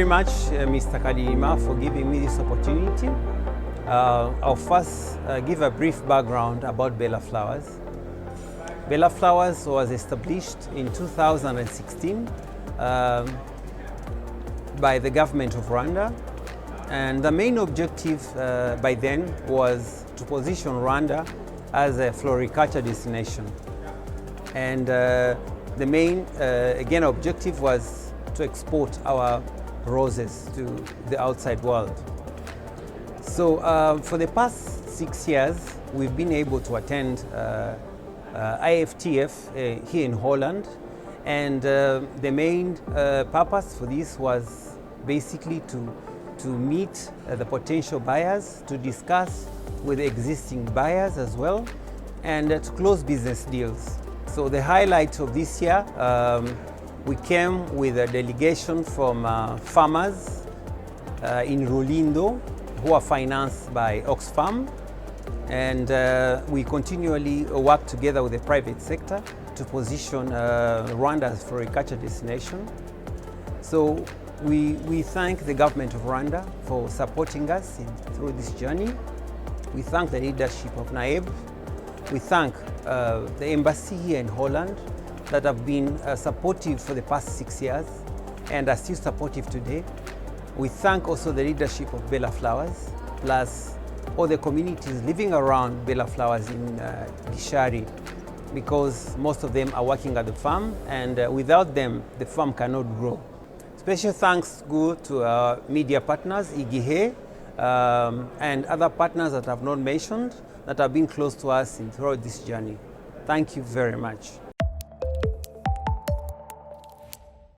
much, Mr. Kadima, for giving me this opportunity. I'll first give a brief background about Bella Flowers. Bella Flowers was established in 2016 by the government of Rwanda, and the main objective by then was to position Rwanda as a floriculture destination. And the main, again, objective was to export our roses to the outside world. So for the past 6 years, we've been able to attend IFTF here in Holland, and the main purpose for this was basically to meet the potential buyers, to discuss with existing buyers as well, and to close business deals. So the highlight of this year, we came with a delegation from farmers in Rulindo who are financed by Oxfam, and we continually work together with the private sector to position Rwanda as a floriculture destination. So we thank the government of Rwanda for supporting us through this journey. We thank the leadership of NAEB. We thank the embassy here in Holland that have been supportive for the past 6 years and are still supportive today. We thank also the leadership of Bella Flowers, plus all the communities living around Bella Flowers in Gishari, because most of them are working at the farm, and without them, the farm cannot grow. Special thanks go to our media partners, IGIHE, and other partners that I have not mentioned that have been close to us throughout this journey. Thank you very much.